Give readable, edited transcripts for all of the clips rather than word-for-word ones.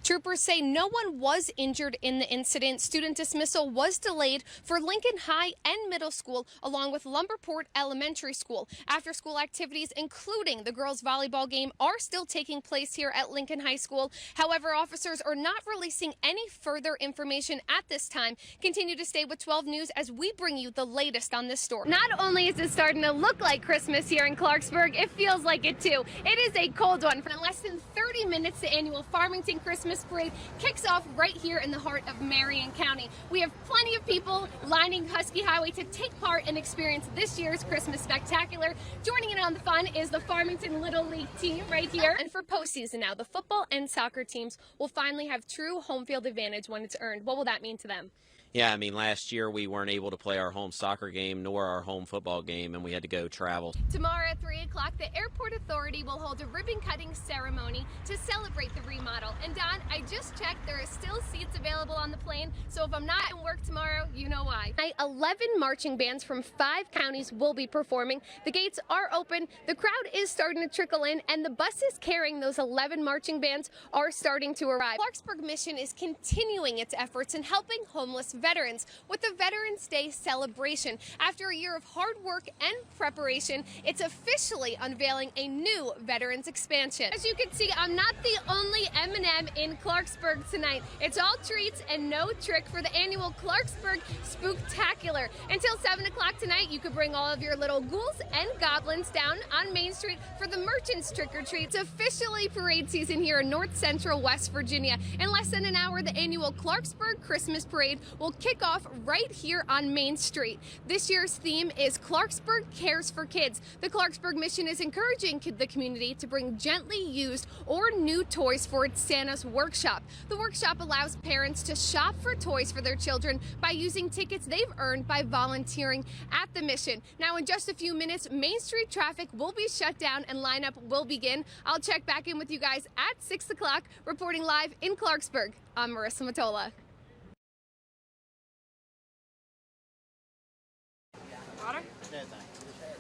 Troopers say no one was injured in the incident. Student dismissal was delayed for Lincoln High and Middle School, along with Lumberport Elementary School. After-school activities, including the girls' volleyball game, are still taking place here at Lincoln High School. However, officers are not releasing any further information at this time. Continue to stay with 12 News as we bring you the latest on this story. Not only is it starting to look like Christmas here in Clarksburg, it feels like it too. It is a cold one. For less than 30 minutes, the annual Farmington Christmas Parade kicks off right here in the heart of Marion County. We have plenty of people lining Husky Highway to take part and experience this year's Christmas Spectacular. Joining in on the fun is the Farmington Little League team right here. And for postseason now, the football and soccer teams will finally have true home field advantage when it's earned. What will that mean to them? Yeah, I mean, last year we weren't able to play our home soccer game nor our home football game, and we had to go travel. Tomorrow at 3 o'clock, the Airport Authority will hold a ribbon-cutting ceremony to celebrate the remodel. And Don, I just checked, there are still seats available on the plane, so if I'm not in work tomorrow, you know why. 11 marching bands from 5 counties will be performing. The gates are open, the crowd is starting to trickle in, and the buses carrying those 11 marching bands are starting to arrive. Clarksburg Mission is continuing its efforts in helping homeless veterans with the Veterans Day celebration. After a year of hard work and preparation, it's officially unveiling a new veterans expansion. As you can see, I'm not the only M&M in Clarksburg tonight. It's all treats and no trick for the annual Clarksburg Spooktacular. Until 7 o'clock tonight, you could bring all of your little ghouls and goblins down on Main Street for the Merchants Trick-or-Treat. It's officially parade season here in North Central West Virginia. In less than an hour, the annual Clarksburg Christmas Parade will kick off right here on Main Street. This year's theme is Clarksburg Cares for Kids. The Clarksburg Mission is encouraging the community to bring gently used or new toys for its Santa's Workshop. The workshop allows parents to shop for toys for their children by using tickets they've earned by volunteering at the mission. Now, in just a few minutes, Main Street traffic will be shut down and lineup will begin. I'll check back in with you guys at 6 o'clock. Reporting live in Clarksburg, I'm Marisa Matyola.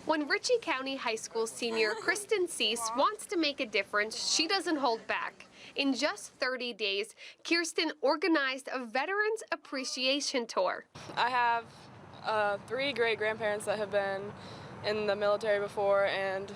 When Ritchie County High School senior Kristen Cease wants to make a difference, she doesn't hold back. In just 30 days, Kirsten organized a Veterans Appreciation Tour. I have 3 great-grandparents that have been in the military before, and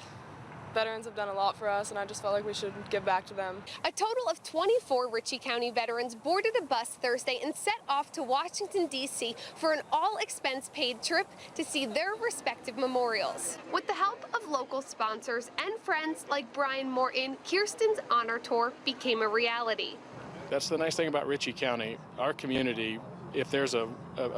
veterans have done a lot for us, and I just felt like we should give back to them. A total of 24 Ritchie County veterans boarded a bus Thursday and set off to Washington, D.C. for an all-expense-paid trip to see their respective memorials. With the help of local sponsors and friends like Brian Morton, Kirsten's honor tour became a reality. That's the nice thing about Ritchie County. Our community, if there's a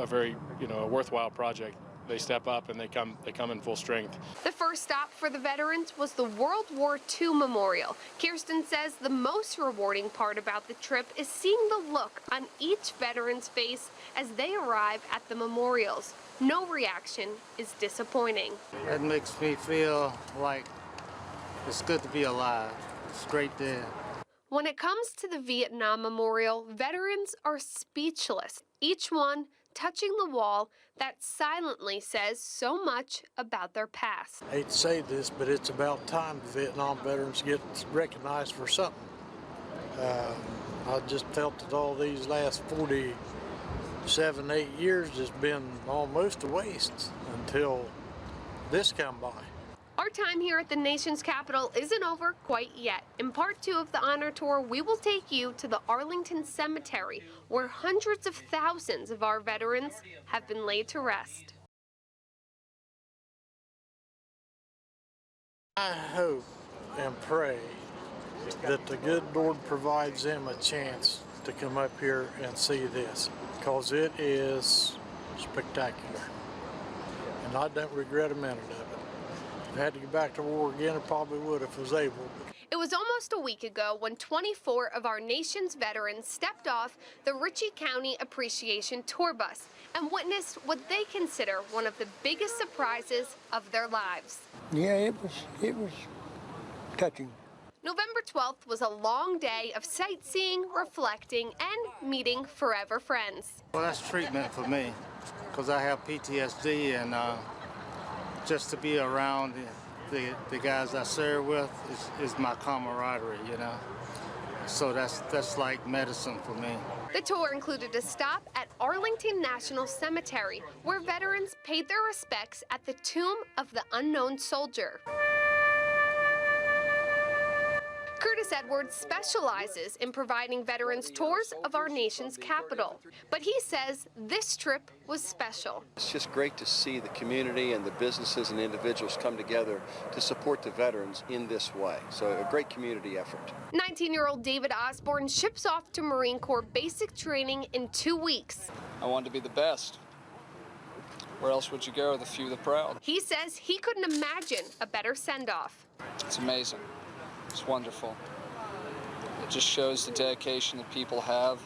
very, a worthwhile project, they step up and they come in full strength. The first stop for the veterans was the World War II Memorial. Kirsten says the most rewarding part about the trip is seeing the look on each veteran's face as they arrive at the memorials. No reaction is disappointing. That makes me feel like it's good to be alive. It's great there. When it comes to the Vietnam Memorial, veterans are speechless, each one touching the wall that silently says so much about their past. I hate to say this, but it's about time the Vietnam veterans get recognized for something. I just felt that all these last 47, 8 years has been almost a waste until this come by. Our time here at the nation's capital isn't over quite yet. In part 2 of the honor tour, we will take you to the Arlington Cemetery, where hundreds of thousands of our veterans have been laid to rest. I hope and pray that the good Lord provides them a chance to come up here and see this, because it is spectacular. And I don't regret a minute of it. If I had to get back to war again, I probably would if I was able. It was almost a week ago when 24 of our nation's veterans stepped off the Ritchie County Appreciation Tour bus and witnessed what they consider one of the biggest surprises of their lives. Yeah, it was touching. November 12th was a long day of sightseeing, reflecting, and meeting forever friends. Well, that's treatment for me, because I have PTSD, and just to be around the guys I serve with is my camaraderie, So that's like medicine for me. The tour included a stop at Arlington National Cemetery, where veterans paid their respects at the tomb of the unknown soldier. Curtis Edwards specializes in providing veterans tours of our nation's capital, but he says this trip was special. It's just great to see the community and the businesses and individuals come together to support the veterans in this way. So a great community effort. 19-year-old David Osborne ships off to Marine Corps basic training in 2 weeks. I wanted to be the best. Where else would you go? The few, the proud. He says he couldn't imagine a better send-off. It's amazing. It's wonderful. It just shows the dedication that people have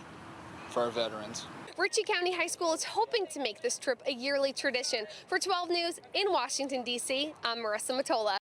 for our veterans. Ritchie County High School is hoping to make this trip a yearly tradition. For 12 News in Washington, D.C., I'm Marisa Matyola.